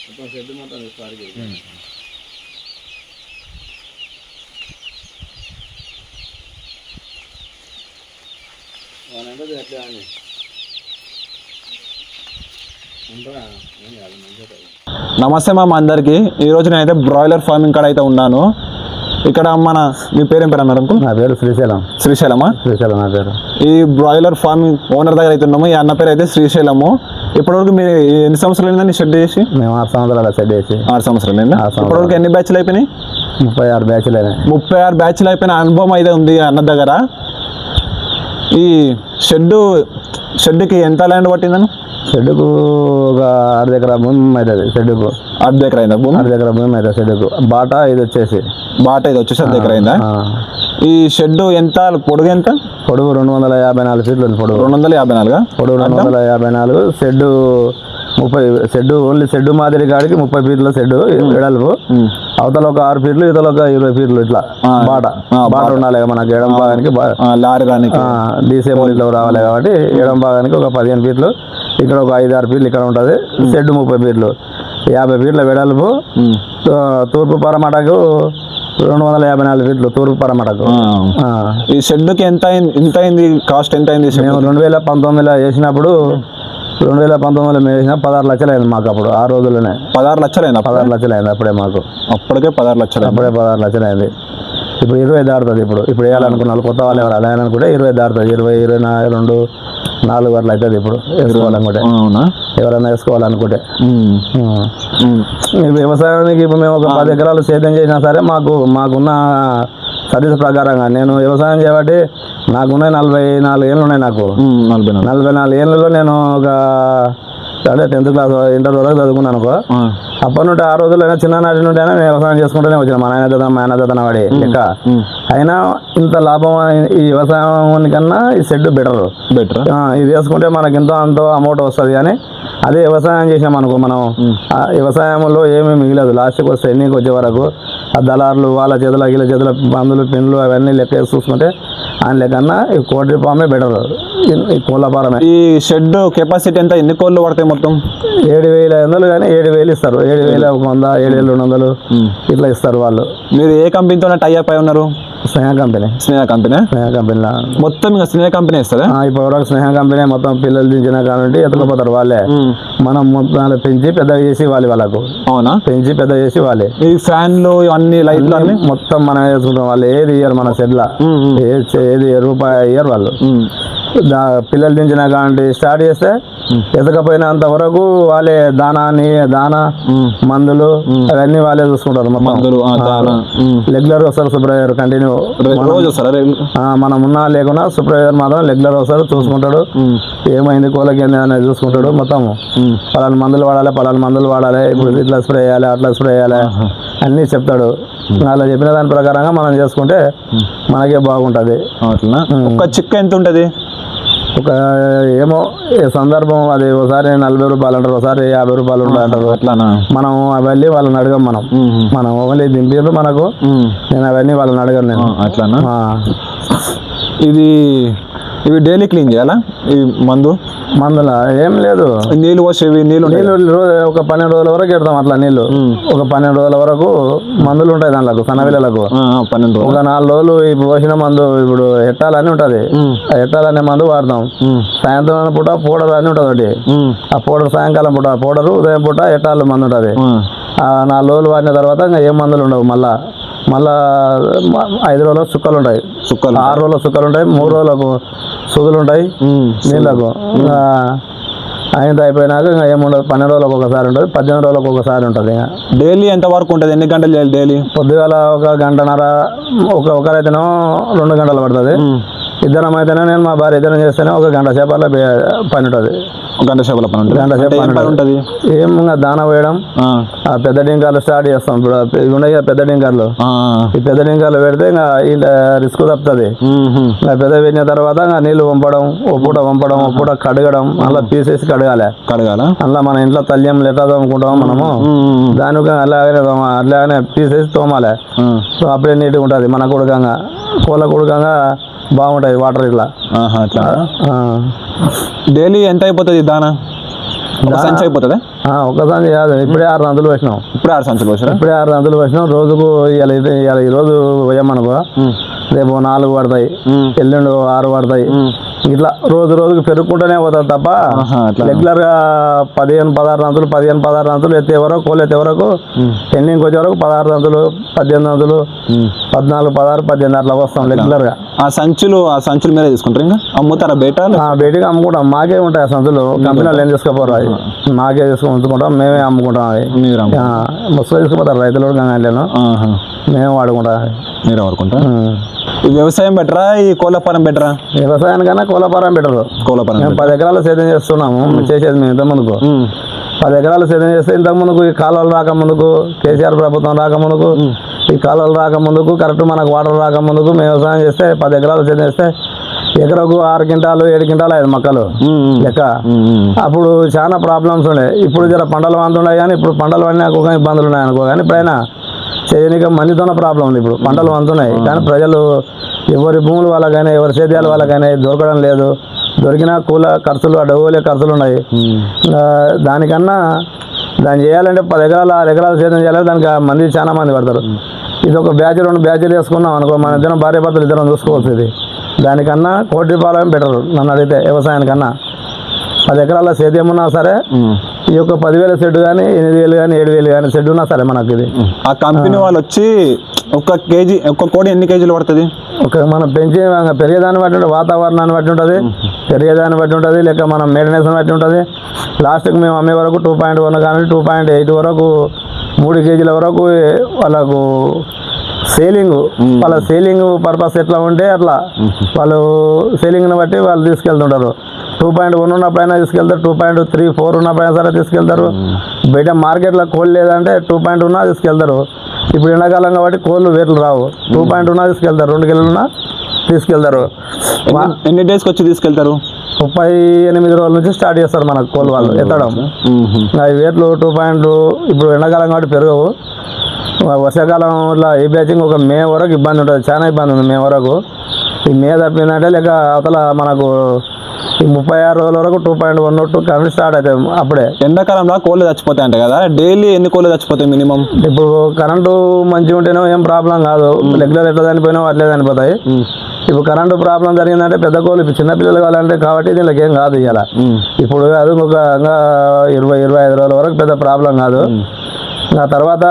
మొత్తం షెడ్ మొత్తం స్టార్ట్ అంటే ఎట్లా అని నమస్తే మా అందరికి. ఈరోజు నేనైతే బ్రాయిలర్ ఫార్మింగ్ కాడ అయితే ఉన్నాను. ఇక్కడ మీ పేరేం పేరు అన్నారు? నా పేరు శ్రీశైలం. శ్రీశైలమా? శ్రీశైలం నా పేరు. ఈ బ్రాయిలర్ ఫార్మింగ్ ఓనర్ దగ్గర అయితే ఉన్నాము. ఈ అన్న పేరు అయితే శ్రీశైలము. ఇప్పటివరకు మీరు ఎన్ని సంవత్సరాలు అయిందని షెడ్ చేసి? మేము 6 సంవత్సరాలు షెడ్ చేసి. 6 సంవత్సరాలు అయిందా? ఇప్పటివరకు ఎన్ని బ్యాచ్లు అయిపోయినాయి? 36 బ్యాచ్లు అయినాయి. 36 బ్యాచ్లు అయిపోయిన అనుభవం అయితే ఉంది అన్న దగ్గర. ఈ షెడ్కి ఎంత ల్యాండ్ పట్టిందని? షెడ్కు ఒక 6 ఎకరాల భూమి అవుతుంది. షెడ్కు 6 ఎకరా అయిందా భూమి? 6 ఎకరాల భూమి అవుతుంది షెడ్కు. బాటా ఇది వచ్చేసి 6 ఎకరా అయిందా? ఈ షెడ్ ఎంత పొడుగు? ఎంత పొడుగు? 254 ఫీట్లు ఉంది పొడుగు. 254 పొడుగు 254. షెడ్ 30. షెడ్ ఓన్లీ షెడ్ మాదిరి కాడికి 30 ఫీట్ల షెడ్ ఎడల్పు. అవతల ఒక 6 ఫీట్లు, ఇతల ఒక 20 ఫీట్లు. ఇట్లా బాట ఉండాలి మనకి ఎడం భాగానికి. లారీ రానికి డీసీఎం ఇట్లా రావాలి కాబట్టి ఎడం భాగానికి ఒక 15 ఫీట్లు, ఇక్కడ ఒక 5-6 ఫీట్లు ఇక్కడ ఉంటుంది. షెడ్ 30 ఫీట్లు, 50 ఫీట్ల వెడల్పు. తూర్పు పరమటకు 254 ఫీట్లు తూర్పు పరమటకు. ఈ షెడ్కి ఎంత అయింది? కాస్ట్ ఎంత అయింది? మేము 2019లో వేసినప్పుడు 2019లో మేము వేసిన 16 లక్షలు అయింది మాకు అప్పుడు. ఆ రోజుల్లోనే 16 లక్షలు అయింది. 16 లక్షలు అయింది అప్పుడే మాకు. అప్పటికే 16 లక్షలు. అప్పుడే 16 లక్షలు అయింది. ఇప్పుడు 20 దాడుతుంది. ఇప్పుడు వేయాలనుకున్న వాళ్ళు కొత్త వాళ్ళు ఎవరు అలా అనుకుంటే 20 దాడుతుంది. 20, 22, 4 వరకు అవుతుంది ఇప్పుడు వేసుకోవాలనుకుంటే. ఎవరైనా వేసుకోవాలనుకుంటే. వ్యవసాయానికి ఇప్పుడు మేము ఒక 10 ఎకరాలు సేద్యం చేసినా సరే మాకున్న సర్వీస్ ప్రకారంగా నేను వ్యవసాయం చేయబట్టి నాకున్నాయి 44 ఏళ్ళు ఉన్నాయి. నాకు 44 ఏళ్ళలో నేను ఒక 10th క్లాస్ ఇంటర్ వరకు చదువుకున్నాను అనుకో. అప్పటి నుండి ఆ రోజుల్లో చిన్ననాటి నుండి అయినా నేను వ్యవసాయం చేసుకుంటూనే వచ్చిన. మా నాయన వాడి లెక్క అయినా ఇంత లాభం ఈ వ్యవసాయం కన్నా ఈ షెడ్ బెటర్. ఇది వేసుకుంటే మనకి ఎంతో అంతో అమౌంట్ వస్తుంది. కానీ అదే వ్యవసాయం చేసాం అనుకో, మనం వ్యవసాయంలో ఏమీ మిగిలేదు. లాస్ట్కి వస్తే ఎన్నికి వచ్చే వరకు ఆ దళారులు వాళ్ళ చేతుల వీళ్ళ చేతుల మందులు పెన్నులు అవన్నీ లెక్క చూసుకుంటే ఆయన లెక్కన్నా ఈ కోటి ఫామే బెటర్. ఈ కోళ్ళ ఫారమే. ఈ షెడ్ కెపాసిటీ ఎంత? ఎన్ని కోళ్ళు పడతాయి మొత్తం? 7,500 కానీ 7,000 ఇస్తారు. 7,100, 7,200 ఇట్లా ఇస్తారు వాళ్ళు. మీరు ఏ కంపెనీతో టైఅప్ అయి ఉన్నారు? స్నేహ కంపెనీ. స్నేహ కంపెనీలో మొత్తం ఇంకా స్నేహ కంపెనీ ఇస్తారా? ఇప్పుడు స్నేహ కంపెనీ మొత్తం పిల్లలు దించిన కాబట్టి ఎత్తుకుపోతారు వాళ్ళే. మనం మొత్తం పెంచి పెద్దగా చేసి వాళ్ళకు. అవునా? పెంచి పెద్ద చేసి వాళ్ళే. ఈ ఫ్యాన్లు అన్ని లైట్లు అన్ని మొత్తం మనం వేసుకుంటాం. వాళ్ళు ఏది ఇయ్యరు మన షెడ్లా. ఏది రూపాయి ఇయ్యరు వాళ్ళు. పిల్లలు దించిన కాబట్టి స్టార్ట్ చేస్తే ఎతకపోయినంత వరకు వాళ్ళే దానా మందులు అవన్నీ వాళ్ళే చూసుకుంటారు. రెగ్యులర్ వస్తారు సూపర్వైజర్. కంటిన్యూ మనం ఉన్నా లేకున్నా సూపర్వైజర్ మాత్రం రెగ్యులర్ వస్తారు, చూసుకుంటాడు. ఏమైంది కోళ్ళకి ఏంది అనేది చూసుకుంటాడు. మొత్తం పలానా మందులు వాడాలి, ఇప్పుడు ఇట్లా స్ప్రే చేయాలి, అట్లా స్ప్రే చేయాలి అన్నీ చెప్తాడు. అలా చెప్పిన దాని ప్రకారంగా మనం చేసుకుంటే మనకే బాగుంటుంది. ఒక చిక్క ఎంత ఉంటుంది? ఒక ఏమో సందర్భం అది. ఒకసారి 40 రూపాయలు అంటారు, ఒకసారి 50 రూపాయలు ఉంటాయి అంటారు. అట్లానా? మనం అవన్నీ వాళ్ళని అడగం. మనం ఓన్లీ దింపేరు మనకు. నేను అవన్నీ వాళ్ళని అడగను నేను. అట్లానా? ఇవి డైలీ క్లీన్ చేయాలా? ఈ మందుల ఏం లేదు. నీళ్ళు పోసేవి నీళ్ళు ఒక 12 రోజుల వరకు పెడతాం అట్లా. నీళ్ళు ఒక 12 రోజుల వరకు మందులు ఉంటాయి దాంట్లో సన్నపిల్లలకు. 12 ఒక 4 రోజులు ఇప్పుడు పోసిన మందు ఇప్పుడు ఎట్టాలని ఉంటుంది. ఎట్టాలనే మందు వాడతాం. సాయంత్రం పూట పౌడర్ అని ఉంటుంది ఒకటి. ఆ పౌడర్ సాయంకాలం పూట పౌడరు, ఉదయం పూట ఎట్టాలు మందు ఉంటుంది. ఆ 4 రోజులు వాడిన తర్వాత ఇంకా ఏం మందులు ఉండవు. మళ్ళా 5 రోజులకు చుక్కలు ఉంటాయి. 6 రోజులకు చుక్కలు ఉంటాయి. 3 రోజులకు సుదులు ఉంటాయి నీళ్ళకు. ఆయన అయిపోయినాక ఇంకా ఏముండదు. 12 రోజులకు ఒకసారి ఉంటుంది, 18 రోజులకు ఒకసారి ఉంటుంది. ఇంకా డైలీ ఎంత వరకు ఉంటుంది? ఎన్ని గంటలు చేయాలి డైలీ? పొద్దుగాల 1 గంటన్నర, ఒకరైతేనో 2 గంటలు పడుతుంది. ఇద్దరం అయితేనే నేను మా భార్య ఇద్దరం చేస్తేనే 1 గంట సేపట్లో పని ఉంటుంది. 1 గంట సేపల పని ఉంటుంది. ఏముగా దాన వేయడం. ఆ పెద్ద డింకాలు స్టార్ట్ చేస్తాం. ఇప్పుడు ఇవి ఉన్నాయి పెద్ద డింకాలు. ఈ పెద్ద డింకాలు పెడితే ఇంకా రిస్క్ తప్పుతుంది. పెద్ద పెట్టిన తర్వాత ఇంకా నీళ్లు వంపడం, ఓ పూట కడగడం, అలా పీసేసి కడగాలి. అలా మన ఇంట్లో తల్యం ఎట్లా తోముకుంటామో మనము దానికి అలాగనే పీసేసి తోమాలి. అప్పుడే నీట్గా ఉంటుంది. మన కుడకంగా కోళ్ళ కుడకంగా బాగుంటుంది వాటర్ ఇట్లా. డైలీ ఎంత అయిపోతుంది దానా? సంచి అయిపోతుంది. ఒక సంచి కాదు, ఇప్పుడే 6 సంచులు వేసినాం. ఇప్పుడే 6 సంచులు వచ్చారా? ఇప్పుడే 6 సంచులు వేసినాం. రోజుకు ఇవాళ ఈ రోజు పోయామనుకో రేపు 4 పడతాయి, ఎల్లుండి 6 పడతాయి. ఇట్లా రోజుకు పెరుగుకుంటూనే పోతుంది తప్ప రెగ్యులర్ గా 15-16 సంచులు 15-16 సంచులు ఎత్తే వరకు కోళ్ళు ఎత్తే వరకు ఎండింగ్ వచ్చే వరకు 16 సంచులు 18 సంచులు 14-16-18 అట్లా వస్తాం రెగ్యులర్ గా. ఆ సంచులు మీరే తీసుకుంటారు, ఇంకా అమ్ముతారా బయటకి అమ్ముకుంటాం. మాకే ఉంటాయి ఆ సంచులు, కంపెనీలు ఏం తీసుకోపోరు, అవి మాకే తీసుకొని ఉంచుకుంటాం, మేమే అమ్ముకుంటాం. అవి ముసలు తీసుకుపోతారు రైతులు గంగాలేను, మేము వాడుకుంటాం. మీరే వాడుకుంటాం. ఈ వ్యవసాయం బెటరా ఈ కోళ్ళ ఫారం బెటరా? వ్యవసాయానికన్నా కోళ్ళ ఫారం బెటరు. మేము 10 ఎకరాలు సేద్యం చేస్తున్నాము, చేసేది మేము ఇంత ముందుకు 10 ఎకరాలు సేద్యం చేస్తే ఇంతకు ముందుకు ఈ కాలువలు రాకముందుకు, కేసీఆర్ ప్రభుత్వం రాకముందుకు, ఈ కాలువలు రాకముందుకు, కరెక్ట్ మనకు వాటర్ రాకముందుకు మేము వ్యవసాయం చేస్తే 10 ఎకరాలు సేద్యం చేస్తే ఎకరకు 6 క్వింటాలు 7 క్వింటాలు 5 మొక్కలు లెక్క. అప్పుడు చాలా ప్రాబ్లమ్స్ ఉండే. ఇప్పుడు జర పంటలు వంతున్నాయి కానీ ఇప్పుడు పంటలు పడినా ఒక ఇబ్బందులు ఉన్నాయి అనుకో. కానీ ఇప్పుడైనా చేయనీక మందితోనే ప్రాబ్లం ఉంది. ఇప్పుడు పంటలు వంతున్నాయి కానీ ప్రజలు ఎవరి భూములు వాళ్ళకైనా ఎవరి సేద్యాలు వాళ్ళకైనా దొరకడం లేదు. దొరికినా కూల ఖర్చులు డబ్బులే ఖర్చులు ఉన్నాయి. దానికన్నా దాన్ని చేయాలంటే 10 ఎకరాలు 6 ఎకరాలు సేద్యం చేయాలంటే దానికి మంది చాలా మంది పడతారు. ఇది ఒక బ్యాచ్ 2 బ్యాచ్లు వేసుకున్నాం అనుకో, మన ఇద్దరం భార్య భర్తలు ఇద్దరం చూసుకోవచ్చు. ఇది దానికన్నా కోటి రూపాయలు బెటర్ నన్ను అడిగితే. వ్యవసాయానికన్నా 10 ఎకరాల సేద్యం ఉన్నా సరే ఈ యొక్క 10,000 షెడ్ కానీ 8,000 కానీ 7,000 కానీ షెడ్ ఉన్నా సరే మనకి ఇది. ఆ కంపెనీ వాళ్ళు వచ్చి ఒక్క కోడి ఎన్ని కేజీలు పడుతుంది? మనం పెరిగేదాన్ని బట్టి ఉంటుంది, వాతావరణాన్ని బట్టి ఉంటుంది, పెరిగేదాన్ని బట్టి ఉంటుంది, లేక మనం మెయింటెనెన్స్ బట్టి ఉంటుంది. లాస్ట్కి మేము అమ్మే వరకు 2.1 కానీ 2.8 వరకు 3 కేజీల వరకు వాళ్ళకు సేలింగ్, వాళ్ళ సేలింగ్ పర్పస్ ఎట్లా ఉంటే అట్లా వాళ్ళు సేలింగ్ని బట్టి వాళ్ళు తీసుకెళ్తుంటారు. 2.1 ఉన్న పైన తీసుకెళ్తారు, 2.3, 4 ఉన్న పైన సరే తీసుకెళ్తారు. బయట మార్కెట్లో కోళ్ళు లేదంటే 2.1 ఉన్నా తీసుకెళ్తారు. ఇప్పుడు ఎండాకాలం కాబట్టి కోళ్ళు వేట్లు రావు, 2.1 ఉన్నా తీసుకెళ్తారు, 2 కిలోలు ఉన్నా తీసుకెళ్తారు. ఎన్ని డేస్కి వచ్చి తీసుకెళ్తారు? 38 రోజుల నుంచి స్టార్ట్ చేస్తారు మనకు కోళ్ళు వాళ్ళు ఎత్తడం. అవి వేట్లు 2. ఇప్పుడు ఎండాకాలం కాబట్టి పెరగవు. వర్షాకాలంలో ఈ బ్యాచింగ్ ఒక మే వరకు ఇబ్బంది ఉంటుంది, చాలా ఇబ్బంది ఉంది మే వరకు. ఈ మే తప్పిందంటే లేక అవతల మనకు ఈ 36 రోజుల వరకు 2.1 కరెంట్ స్టార్ట్ అవుతాయి. అప్పుడే ఎండాకాలంలో కోళ్ళు చచ్చిపోతాయి అంట కదా, డైలీ ఎన్ని కోళ్ళు చచ్చిపోతాయి మినిమం? ఇప్పుడు కరెంటు మంచిగా ఉంటేనో ఏం ప్రాబ్లం కాదు, రెగ్యులర్ ఎట్లా చనిపోయినా అట్లే చనిపోతాయి. ఇప్పుడు కరెంటు ప్రాబ్లం జరిగిందంటే పెద్ద కోళ్ళు ఇప్పుడు చిన్నపిల్లలు కావాలంటే కాబట్టి దీనికి ఏం కాదు ఇవాళ. ఇప్పుడు అది ఒక 20-25 రోజుల వరకు పెద్ద ప్రాబ్లం కాదు. ఆ తర్వాత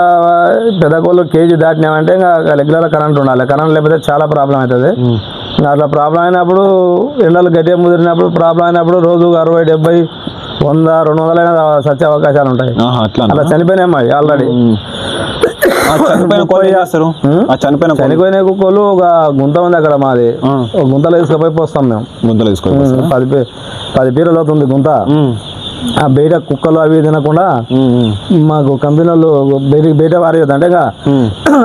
పెద్ద కోళ్ళు కేజీ దాటినామంటే ఇంకా రెగ్యులర్ కరెంట్ ఉండాలి. కరెంట్ లేకపోతే చాలా ప్రాబ్లం అవుతుంది. అట్లా ప్రాబ్లం అయినప్పుడు ఎండలు గట్టిగా ముదిరినప్పుడు ప్రాబ్లం అయినప్పుడు రోజు 60, 70, 100, 200 అయినా సచ్చే అవకాశాలు ఉంటాయి. అట్లా చనిపోయినాయి ఆల్రెడీ. చనిపోయిన కుక్కలు ఒక గుంత ఉంది అక్కడ మాది, ఒక గుంతలో తీసుకుపోయి పోస్తాం మేము. గుంతలో తీసుకొని 10 పీరలు అవుతుంది గుంత. ఆ బయట కుక్కలు అవి తినకుండా మాకు కంపెనీలు బయట వారి అంటే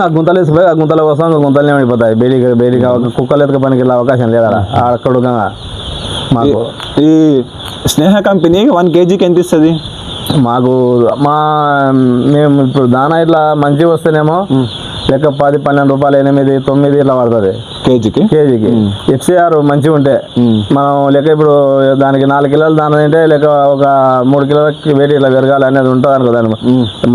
ఆ గుంతలు వేసిపోయి ఆ గుంతల కోసం గుంతలు ఏమైపోతాయి. బయటికి కుక్కలు ఎత్తుక పనికి వెళ్ళే అవకాశం లేదా అక్కడ మాకు. ఈ స్నేహ కంపెనీ 1 కేజీకి ఎంత ఇస్తుంది మాకు? మేము ఇప్పుడు దానా ఇట్లా మంచిగా వస్తేనేమో లెక్క 10, 12 రూపాయలు 8, 9 ఇట్లా పడుతుంది కేజీకి. FCR మంచిగా ఉంటే మనం లెక్క ఇప్పుడు దానికి 4 కిలోలు దాని తింటే లెక్క ఒక 3 కిలోలకి వెయిట్ ఇట్లా పెరగాలి అనేది ఉంటుంది అనుకో. దాని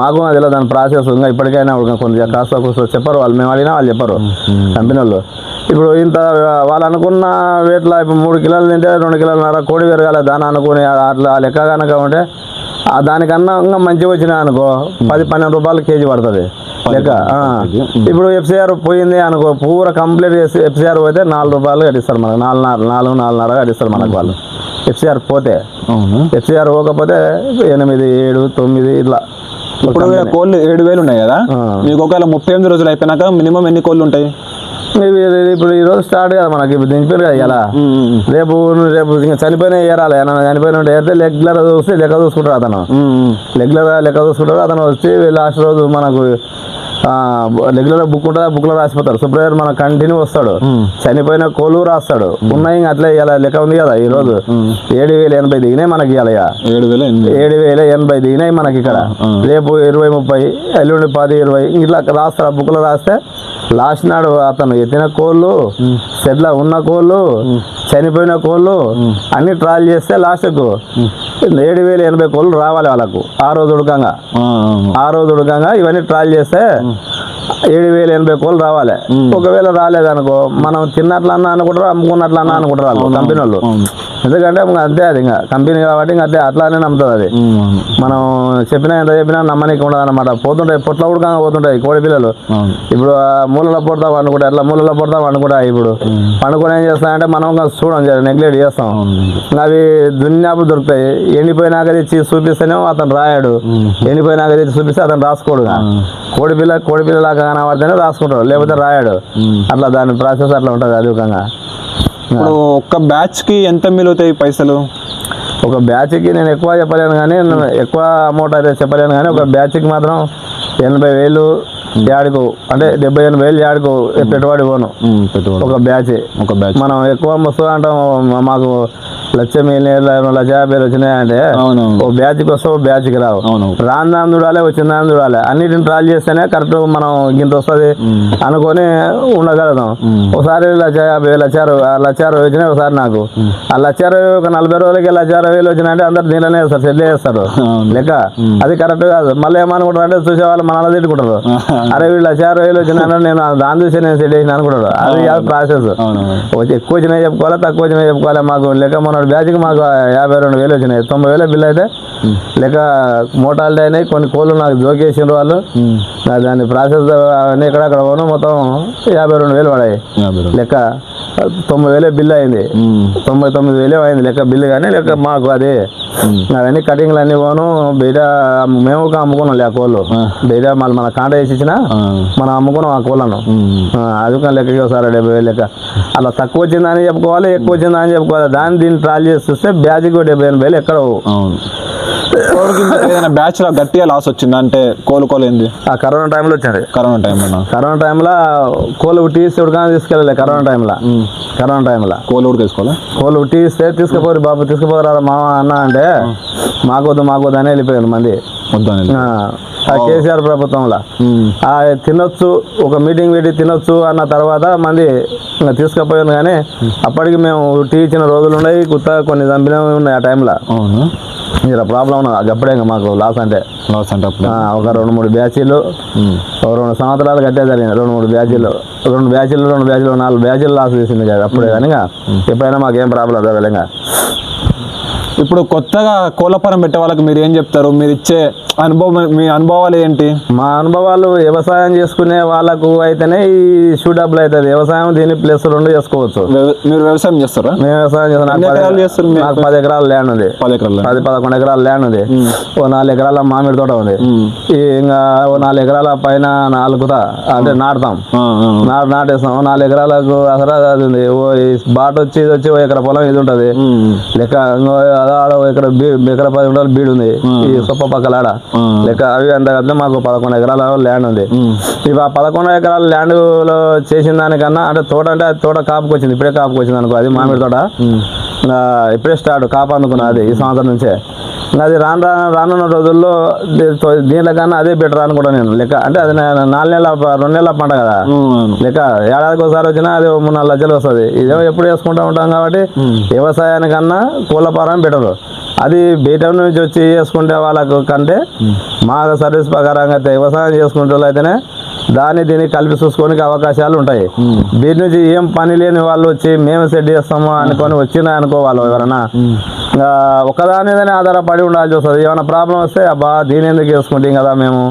మాకు అది దాని ప్రాసెస్ ఇంకా ఇప్పటికైనా కొంచెం కాస్త చెప్పరు వాళ్ళు, మేము అడిగినా వాళ్ళు చెప్పరు కంపెనీ వాళ్ళు. ఇప్పుడు ఇంత వాళ్ళు అనుకున్న వెయిట్లో ఇప్పుడు 3 కిలోలు తింటే 2 కిలోలన్నర కోడి పెరగాలి దాని అనుకుని అట్లా లెక్క కనుక ఉంటే దానికన్నా ఇంకా మంచిగా వచ్చినా అనుకో 10-12 రూపాయలు కేజీ పడుతుంది లెక్క. ఇప్పుడు FCR పోయింది అనుకో, పూర కంప్లీట్ FCR పోతే 4 రూపాయలు కట్టిస్తారు మనకు, 4.5 కట్టిస్తారు మనకు వాళ్ళు. FCR పోతే, FCR పోకపోతే 8, 7, 9 ఇట్లా. ఇప్పుడు కోళ్ళు 7,000 ఉన్నాయి కదా, మీకు ఒకవేళ 38 రోజులు అయిపోయినాక మినిమం ఎన్ని కోళ్ళు ఉంటాయి? ఇప్పుడు ఈ రోజు స్టార్ట్ కదా మనకి, ఇప్పుడు దింపారు కదా ఇలా. రేపు ఇంకా చనిపోయిన ఏరాలి, చనిపోయిన ఏరితే రెగ్యులర్ చూస్తే లెక్క చూసుకుంటారు అతను. లెక్క చూసుకుంటారు అతను వచ్చి లాస్ట్ రోజు మనకు రెగ్యులర్ బుక్ ఉంటుంది, ఆ బుక్ లో రాసిపోతాడు. సూపర్వైజర్ మన కంటిన్యూ వస్తాడు, చనిపోయిన కోళ్ళు రాస్తాడు. ఉన్నాయి ఇంకా అట్లా ఇలా లెక్క ఉంది కదా. ఈ రోజు 7,080 దిగినాయి మనకి. ఇలా 7,080 దిగినాయి మనకి ఇక్కడ. రేపు 20-30, ఎల్లుండి 10-20 ఇట్లా రాస్తాడు. ఆ బుక్ లో రాస్తే లాస్ట్ నాడు అతను ఎత్తిన కోళ్ళు, షెడ్ల ఉన్న కోళ్ళు, చనిపోయిన కోళ్ళు అన్ని ట్రాల్ చేస్తే లాస్ట్కు 7,080 కోళ్ళు రావాలి వాళ్ళకు. ఆ రోజు ఉడకంగా ఇవన్నీ ట్రాల్ చేస్తే 7,080 కోళ్ళు రావాలి. ఒకవేళ రాలేదనుకో మనం తిన్నట్లన్నా అనుకుంటారు, అమ్ముకున్నట్లన్నా అనుకుంటారు వాళ్ళు కంపెనీ వాళ్ళు. ఎందుకంటే అంతే, అది ఇంకా కంపెనీ కాబట్టి ఇంకా అదే అట్లానే నమ్ముతుంది అది. మనం చెప్పినా ఎంత చెప్పినా నమ్మనికి ఉండదు అనమాట. పోతుంటాయి పొట్ల ఉడకంగా పోతుంటాయి కోడి పిల్లలు. ఇప్పుడు మూలలో పొడతాం అనుకుంటా, అట్లా మూలలో పొడతాం అనుకుంటా. ఇప్పుడు పండుకొని ఏం చేస్తామంటే మనం చూడం, నెగ్లెక్ట్ చేస్తాం. అవి దున్నప్పుడు దొరుకుతాయి. ఎండిపోయినాక తెచ్చి చూపిస్తేనే అతను రాయాడు, ఎండిపోయినాక తెచ్చి చూపిస్తే అతను రాసుకోడు. కోడి పిల్లలాగా కనబడితేనే రాసుకుంటాడు, లేకపోతే రాయాడు. అట్లా దాని ప్రాసెస్ అట్లా ఉంటుంది అధికంగా. ఇప్పుడు ఒక్క బ్యాచ్ కి ఎంత మిగులుతాయి పైసలు? ఒక బ్యాచ్కి నేను ఎక్కువ చెప్పలేను కానీ, ఎక్కువ అమౌంట్ అయితే చెప్పలేను కానీ, ఒక బ్యాచ్కి మాత్రం 80,000 యాడికో, అంటే 70,000-80,000 యాడికో పెట్టుబడి పోను. ఒక బ్యాచ్ మనం ఎక్కువ వస్తూ అంటాం. మాకు 1,50,000 వచ్చినాయంటే ఓ బ్యాచ్కి వస్తే ఓ బ్యాచ్కి రావు. రాందాం చూడాలి, వచ్చిందాన్ని చూడాలి. అన్నిటిని ట్రాల్ చేస్తేనే కరెక్ట్ మనం ఇంత వస్తుంది అనుకొని ఉండగలుగుతాం. ఒకసారి 1,50,000 వచ్చినాయి. ఒకసారి నాకు ఆ 1,60,000 ఒక 40 రోజులకి 1,60,000 వచ్చినాయంటే అందరు దీనిలోనే వేస్తారు, సెటిల్ చేస్తారు లెక్క. అది కరెక్ట్ కాదు. మళ్ళీ ఏమనుకుంటారు అంటే చూసే వాళ్ళు మనల్ని తిట్టుకుంటారు. అరే వీళ్ళు 1,60,000 వచ్చినాయంటే నేను దాని చూసి నేను సెట్ చేసిన అనుకుంటాడు. అది కాదు ప్రాసెస్. ఎక్కువ వచ్చినాయి చెప్పుకోవాలి, తక్కువ వచ్చినాయి చెప్పుకోవాలి. మాకు లెక్క మన బ్యాచ్కి మాకు 52,000 వచ్చినాయి. 90,000 బిల్ అయితే లెక్క మోటార్లు అయినాయి. కొన్ని కోళ్ళు నాకు జోకేసిండ్రు వాళ్ళు. దాని ప్రాసెస్ అన్నీ ఎక్కడక్కడ పోను మొత్తం 52,000 పడాయి లెక్క. 90,000 బిల్ అయింది. 99,000 అయింది లెక్క బిల్లు. కానీ లెక్క మాకు అది అవన్నీ కటింగ్లు అన్నీ పోను. బయట మేము అమ్ముకున్నాం ఆ కోళ్ళు. బయట మళ్ళీ మన కాంట వేసి ఇచ్చిన మనం అమ్ముకున్నాం ఆ కోళ్ళను. అది కానీ లెక్కకి ఒకసారి 70,000 లెక్క. అలా తక్కువ వచ్చిందని చెప్పుకోవాలి, ఎక్కువ వచ్చిందని చెప్పుకోవాలి. దీన్ని ట్రాల్ చేసి చూస్తే బ్యాచ్కి 70,000 ఎక్కడ ఏదైనా బ్యాచ్ లో గట్టిగా లాస్ వచ్చింది అంటే కోళ్ళు ఏంది? ఆ కరోనా టైంలో వచ్చింది. కరోనా టైంలో కోళ్ళు ఉట్టిస్తే ఉడకాని తీసుకెళ్ళలే. కరోనా టైంలో కోళ్ళు ఉడికేసుకోవాలి. కోళ్ళు ఉట్టిస్తే తీసుకుపోరు బాబు, తీసుకుపోరా మామ అన్న అంటే మాకొద్దు అని వెళ్ళిపోయారు మంది. కేసీఆర్ ప్రభుత్వంలో తినొచ్చు, ఒక మీటింగ్ పెట్టి తినొచ్చు అన్న తర్వాత మంది తీసుకుపోయాను. కానీ అప్పటికి మేము టీ ఇచ్చిన రోజులు ఉన్నాయి, కొత్తగా కొన్ని చంపినవి ఉన్నాయి. ఆ టైంలో ఇలా ప్రాబ్లం ఉన్నది. అప్పుడే మాకు లాస్ అంటే ఒక 2-3 బ్యాచీలు 2 సంవత్సరాలు కట్టే జరిగింది. 2-3 బ్యాచీలు 4 బ్యాచీలు లాస్ చేసింది కదా అప్పుడే. కానీ ఎప్పుడైనా మాకేం ప్రాబ్లం జరగలేక. ఇప్పుడు కొత్తగా కోళ్ళ ఫారం పెట్టే వాళ్ళకి మీరు ఏం చెప్తారు? మీరు ఇచ్చే అనుభవం, మీ అనుభవాలు ఏంటి? మా అనుభవాలు వ్యవసాయం చేసుకునే వాళ్ళకు అయితేనే ఈ సూటబుల్ అవుతుంది. వ్యవసాయం దీన్ని ప్లస్ 2 చేసుకోవచ్చు. మీరు వ్యవసాయం చేస్తారా? మేము వ్యవసాయం చేస్తాం. నాకు 10 ఎకరాల ల్యాండ్ ఉంది. 10-11 ఎకరాల ల్యాండ్ ఉంది. ఓ 4 ఎకరాల మామిడి తోట ఉంది. ఇంకా ఓ 4 ఎకరాల పైన నాలుగుతా అంటే నాటుతాం, నాటేస్తాం. 4 ఎకరాలకు అసలు అది ఉంది. ఓ బాట వచ్చి ఇది వచ్చి 1 ఎకరా పొలం ఇది ఉంటుంది లెక్క. ఇక్కడ 10 ఎకరాల బీడు ఉంది. ఈ సొప్ప పక్కల ఆడ లెక్క. అవి అంత కదా మాకు 11 ఎకరాల ల్యాండ్ ఉంది. ఇవి ఆ 11 ఎకరాల ల్యాండ్ లో చేసిన దానికన్నా అంటే తోట అంటే అది తోట కాపుకి వచ్చింది. ఇప్పుడే కాపుకి వచ్చింది అనుకో. అది మామిడి తోట ఇప్పుడే స్టార్ట్ కాపు అందుకున్నా. అది ఈ సంవత్సరం నుంచే. అది రానున్న రోజుల్లో దీనికన్నా అదే బెటర్ అనుకుంటా నేను లెక్క. అంటే అది 2 నెలల పంట కదా లెక్క. ఏడాదికి ఒకసారి వచ్చినా అది 3-4 లక్షలు వస్తుంది. ఇదేమో ఎప్పుడు వేసుకుంటూ ఉంటాం కాబట్టి వ్యవసాయానికన్నా కోళ్ళ ఫారం బెటర్. అది బయట నుంచి వచ్చి చేసుకుంటే వాళ్ళకు కంటే మా సర్వీస్ ప్రకారంగా అయితే వ్యవసాయం చేసుకుంటే వాళ్ళు అయితేనే దీన్ని కలిపి చూసుకోనికి అవకాశాలు ఉంటాయి. వీటి నుంచి ఏం పని లేని వాళ్ళు వచ్చి మేము సెట్ చేస్తాము అనుకొని వచ్చినా అనుకో వాళ్ళు ఎవరైనా ఒకదాని మీదనే ఆధారపడి ఉండాల్సి వస్తుంది. ఏమైనా ప్రాబ్లం వస్తే అబ్బా దీని ఎందుకు చేసుకుంటాం కదా మేము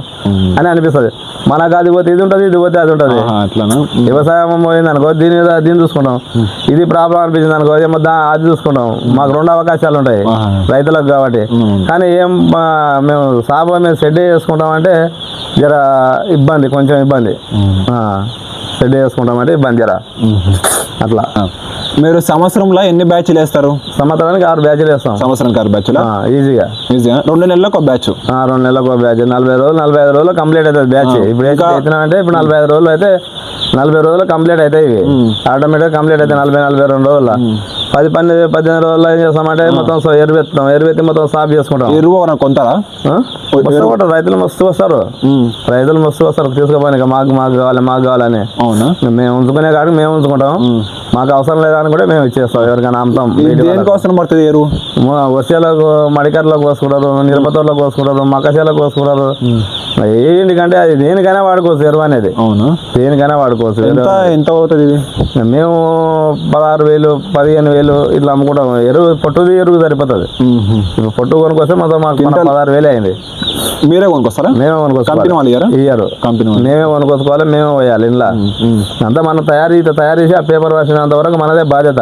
అని అనిపిస్తుంది. మనకు అది పోతే ఇది ఉంటుంది, ఇది పోతే అది ఉంటుంది. వ్యవసాయం పోయింది అనుకో దీన్ని చూసుకుంటాం. ఇది ప్రాబ్లం అనిపించింది అనుకో ఏమో అది చూసుకుంటాం. మాకు 2 అవకాశాలు ఉంటాయి రైతులకు కాబట్టి. కానీ మేము సాగు మేము సెట్ చేసుకుంటాం అంటే జర ఇబ్బంది, కొంచెం ఇబ్బంది. షెడ్ వేసుకుంటామంటే ఇబ్బంది జరా అట్లా. మీరు సంవత్సరంలో ఎన్ని బ్యాచ్లు వేస్తారు? సంవత్సరానికి 6 బ్యాచ్లు వేస్తాం. సంవత్సరానికి 6 బ్యాచ్లు ఈజీగా 2 నెలలకు ఒక బ్యాచ్. 2 నెలలకు ఒక బ్యాచ్. 40 రోజులు 45 రోజులు కంప్లీట్ అవుతుంది బ్యాచ్. ఇప్పుడు అంటే ఇప్పుడు 45 రోజులు అయితే 40 రోజులు కంప్లీట్ అవుతాయి. ఇవి ఆటోమేటిక్ కంప్లీట్ అవుతాయి 40-42 రోజుల్లో. 10-18 రోజుల్లో ఏం చేస్తామంటే మొత్తం ఎరువెత్తాం. ఎరువెత్తి మొత్తం సాఫ్ చేసుకుంటాం. ఎరువు కొంటారా? రైతులు మస్తు వస్తారు. రైతులు మస్తు వస్తారు తీసుకోపోయి మాకు కావాలని. అవునా? మేము ఉంచుకునే కాడికి మేము ఉంచుకుంటాం. మాకు అవసరం లేదని కూడా మేము ఇచ్చేస్తాం. ఎవరికైనా అమ్ముతాం. దేనికి అవసరం పడుతుంది ఎరువు? వసేలకు, మడికర్లకు కోసుకుంటారు, నిరపతలకు కోసుకుంటారు, మక్కసేలకు కోసుకుంటారు. ఏంటికంటే అది దేనికైనా వాడుకోవచ్చు ఎరువు అనేది. అవును, దేనికైనా వాడుకోవచ్చు. ఎంత అవుతుంది ఇది? మేము 16,000 15,000 ఇట్లా అమ్ముకుంటాం. ఎరువు పొట్టుది ఎరువు సరిపోతుంది. ఇప్పుడు పొట్టు కొనుక్కొస్తే మొత్తం మాకు 16,000 అయింది. మీరే కొనుక్కొస్తారా? మేమే కొనుక్కోవాలి. ఇయ్యారు కంపెనీ, మేమే కొనుక్కోవాలి, మేమే పోయాలి. ఇంట్లో అంతా మనం తయారు చేసి ఆ పేపర్ రాసినంత వరకు మనదే బాధ్యత.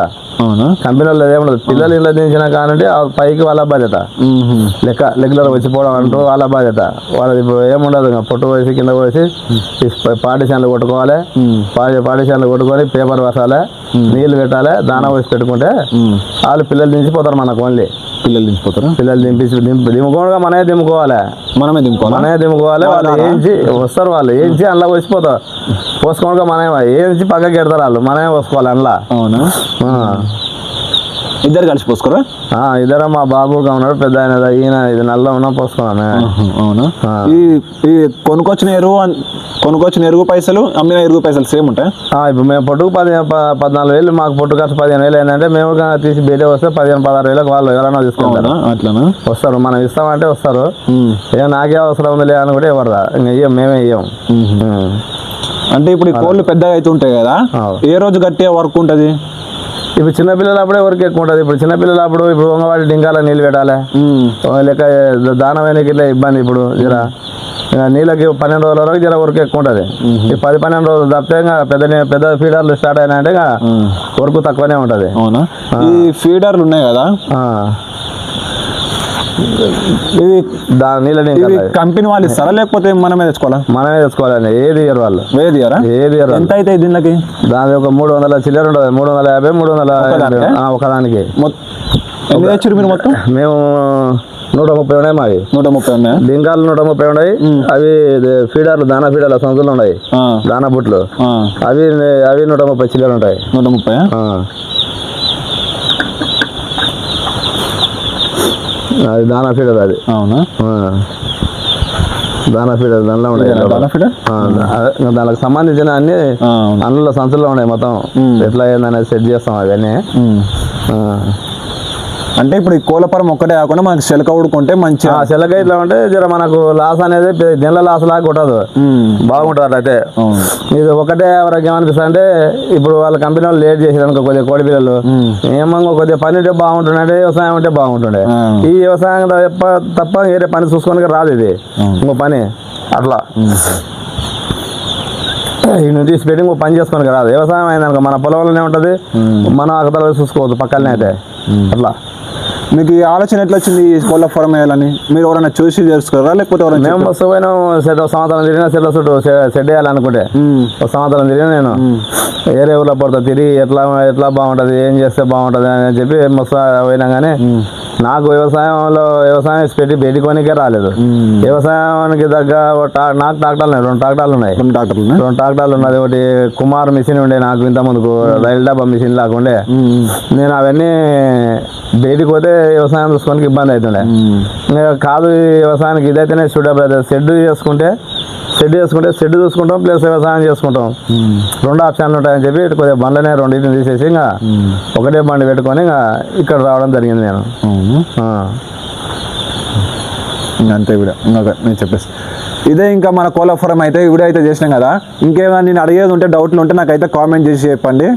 కంపెనీ వాళ్ళు ఏముండదు. పిల్లలు ఇళ్ళ దించిన కానంటే ఆ పైకి వాళ్ళ బాధ్యత. లెక్కలర్ వచ్చిపోవడం అంటూ వాళ్ళ బాధ్యత. వాళ్ళది ఇప్పుడు ఏముండదు. పొట్టు పోసి కింద పోసి పాటిషన్లు కొట్టుకోవాలి. పాటిషన్లు కొట్టుకొని పేపర్ వసాలి, నీళ్లు పెట్టాలి, దానా పోసి పెట్టుకుంటే వాళ్ళు పిల్లలు దించిపోతారు. మనకు ఓన్లీ పిల్లలు దించిపోతారు. పిల్లలు దింపుకోగా మనమే దింపుకోవాలి. మనమే దింపుకోవాలి. వాళ్ళు ఏంచి వస్తారు. వాళ్ళు ఏంచి అందులో పోసిపోతారు. పోసుకోగా మనమే ఏంచి పక్కకి పెడతారు. వాళ్ళు మనమే పోసుకోవాలి అందులో. అవునా? ఇద్దరు కలిసి పోసుకోరా? ఇద్దరు. మా బాబుగా ఉన్నాడు పెద్ద ఆయన. ఈయన ఇది నల్ల ఉన్నా పోసుకున్నాను. అవునా? ఈ కొనుక్కొచ్చిన ఎరువు పైసలు, అమ్మిన ఎరువు పైసలు సేమ్ ఉంటాయి? ఇప్పుడు మేము పొట్టుకు 14,000, మాకు పొట్టు ఖర్చు 15,000 ఏంటంటే మేము తీసి బయట వస్తే 15-16,000 వాళ్ళు ఎవరైనా తీసుకుంటారు. అట్లా వస్తారు. మనం ఇస్తామంటే వస్తారు. ఏం నాకే అవసరం ఉందిలే అని కూడా ఎవరు ఇయ్యం, మేమే ఇయ్యం. అంటే ఇప్పుడు కోళ్ళు పెద్దగా అయితే ఉంటాయి కదా, ఏ రోజు గట్టిగా వర్క్ ఉంటుంది? ఇప్పుడు చిన్నపిల్లలు అప్పుడే వరకు ఎక్కువ ఉంటుంది. ఇప్పుడు చిన్నపిల్లలు అప్పుడు వంగవాడి డింగాల నీళ్ళు పెట్టాలి. లెక్క దానమైనకి ఇట్లా ఇబ్బంది. ఇప్పుడు జర నీళ్ళకి 12 రోజుల వరకు జర వరకు ఎక్కువ ఉంటుంది. ఈ 10-12 రోజులు తప్పితే పెద్ద ఫీడర్లు స్టార్ట్ అయినాయంటే వరకు తక్కువనే ఉంటుంది. అవునా? ఈ ఫీడర్లు ఉన్నాయి కదా, ఇది నీళ్ళ కంపెనీ వాళ్ళు ఇస్తారా లేకపోతే మనమే తెచ్చుకోవాలా? మనమే తెచ్చుకోవాలండి. ఏది ఇయర్ వాళ్ళు ఏది ఎంత అయితే దీనికి? దాని ఒక 300 చిల్లర ఉంటుంది. 350 300 ఒకదానికి. ఎన్ని తెచ్చారు మీరు మొత్తం? మేము 130 ఉన్నాయి. మావి 130 ఉన్నాయి. డింగాలు 130 ఉన్నాయి. అవి ఫీడర్లు, దానా ఫీడర్ల సంచులు ఉన్నాయి, దానా బుట్లు. అవి 130 చిల్లర ఉంటాయి. 130. అది దానా ఫీడర్. అది అవునా? దానా ఫీడర్ దానిలో ఉన్నాయి. దానికి సంబంధించిన అన్ని అందులో సంచుల్లో ఉన్నాయి. మొత్తం ఎట్లా అయిందనేది సెట్ చేస్తాం అవన్నీ. అంటే ఇప్పుడు ఈ కోళ్ళ ఒక్కటే కాకుండా మనకి శెలక ఉడుకుంటే మంచిగా, శెలక ఇట్లా ఉంటే జర మనకు లాస్ అనేది దీనిలో లాస్ లాగా కొట్టదు, బాగుంటుంది. అట్లయితే ఇది ఒకటే ఎవరికి ఏమనిపిస్తుంది అంటే ఇప్పుడు వాళ్ళ కంపెనీ వాళ్ళు లేట్ చేసేది అనుకో కొద్దిగా కోడి పిల్లలు ఏమో కొద్దిగా పని ఉంటే బాగుంటుండే, వ్యవసాయం ఉంటే బాగుంటుండే. ఈ వ్యవసాయం తప్ప వేరే పని చూసుకోనికి రాదు. ఇది ఇంకో పని అట్లా ఈ తీసి పెట్టి ఇంకో పని చేసుకోనికి రాదు. వ్యవసాయం అయిందనుకో మన పొలంలోనే ఉంటుంది, మనం అక్కడ చూసుకోవద్దు పక్కనే. అయితే అట్లా మీకు ఈ ఆలోచన ఎట్లా వచ్చింది ఈ కోళ్ళ ఫారం వేయాలని? మీరు ఎవరైనా చూసి తెలుసుకోరా లేకపోతే ఎవరైనా? మేము వస్తూ పోయినా సంవత్సరం తిరిగినా సెట్ల చుట్టూ సెట్ వేయాలనుకుంటే ఒక సంవత్సరం తిరిగినా నేను వేరే ఊళ్ళో పడతా తిరిగి ఎట్లా బాగుంటుంది, ఏం చేస్తే బాగుంటుంది అని చెప్పి మస్తు పోయినా. కానీ నాకు వ్యవసాయం పెట్టి పెట్టుకోనికే రాలేదు. వ్యవసాయానికి తగ్గ నాకు ట్రాక్టర్లు ఉన్నాయి, 2 ట్రాక్టర్లు ఉన్నాయి. 2 ట్రాక్టర్లు ఉన్నది. ఒకటి కుమార్ మిషన్ ఉండే నాకు ఇంత ముందుకు, రైలు డబ్బా మిషన్ లాకుండే. నేను అవన్నీ బయటికి పోతే వ్యవసాయం చూసుకోనికి ఇబ్బంది అవుతుండే. ఇంకా కాదు వ్యవసాయానికి ఇదైతేనే సూటబుల్ అవుతుంది. షెడ్ చూసుకుంటాం ప్లస్ వ్యవసాయం చేసుకుంటాం. 2 ఆప్షన్లు ఉంటాయని చెప్పి కొద్దిగా బండ్లనే 2 తీసేసి ఇంకా ఒకటే బండి పెట్టుకొని ఇంకా ఇక్కడ రావడం జరిగింది నేను. అంతే కూడా నేను చెప్పేసి ఇదే ఇంకా మన కోళ్ళ ఫారం అయితే ఇవిడైతే చేసినాం కదా. ఇంకేమైనా నేను అడిగేది ఉంటే డౌట్లు ఉంటే నాకైతే కామెంట్ చేసి చెప్పండి.